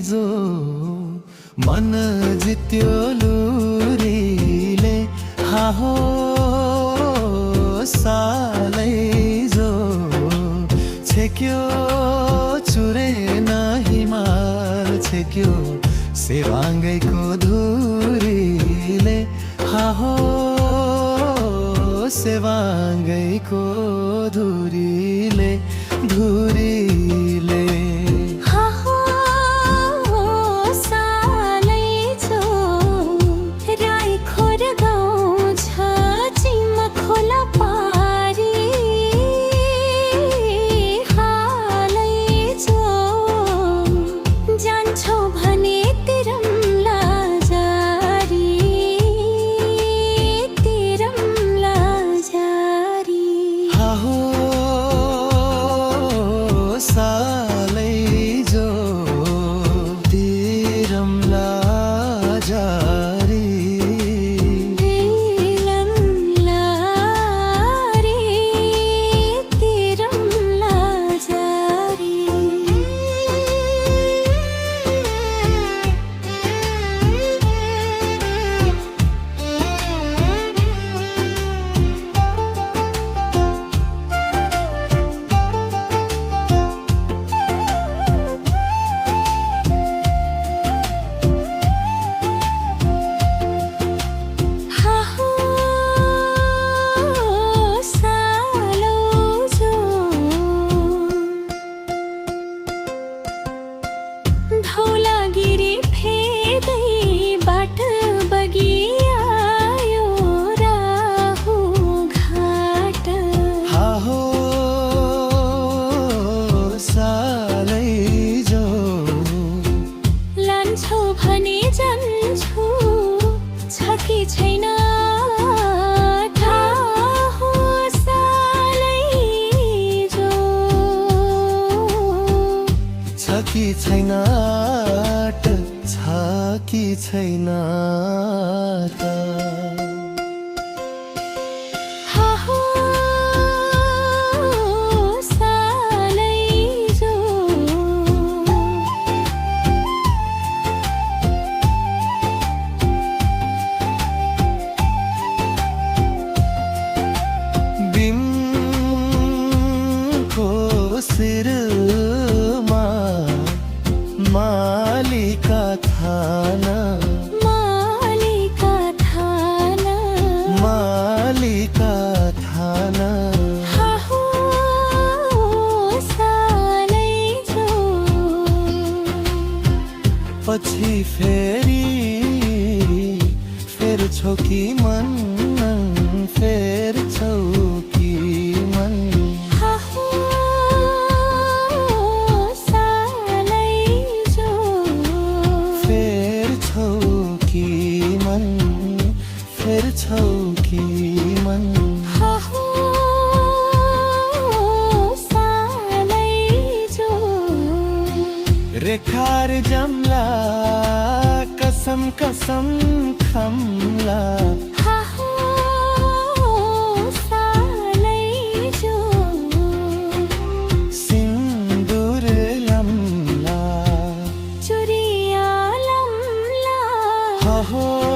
जो मन जित्यो लुरीले हाहो सालै जो छेक्यो चुरेन हिमाल छेक्यो सेवाङ्गैको धुरीले हाहो सेवाङ्गैको धुरीले धुरीले छैन थाहो सालै जो छ कि छैन छ कि छैन त सिरमा मालिका थाना मालिका थाना मालिका थाना हाहो सालै जो पछि फेर्छौ कि मन फेर्छौ कि मन फेर्छौ कि मन हाहो सालै जो रेखार जम्ला कसम कसम खम्ला हाहो सालै जो सिन्दुर लम्ला चुरिया लम्ला हाहो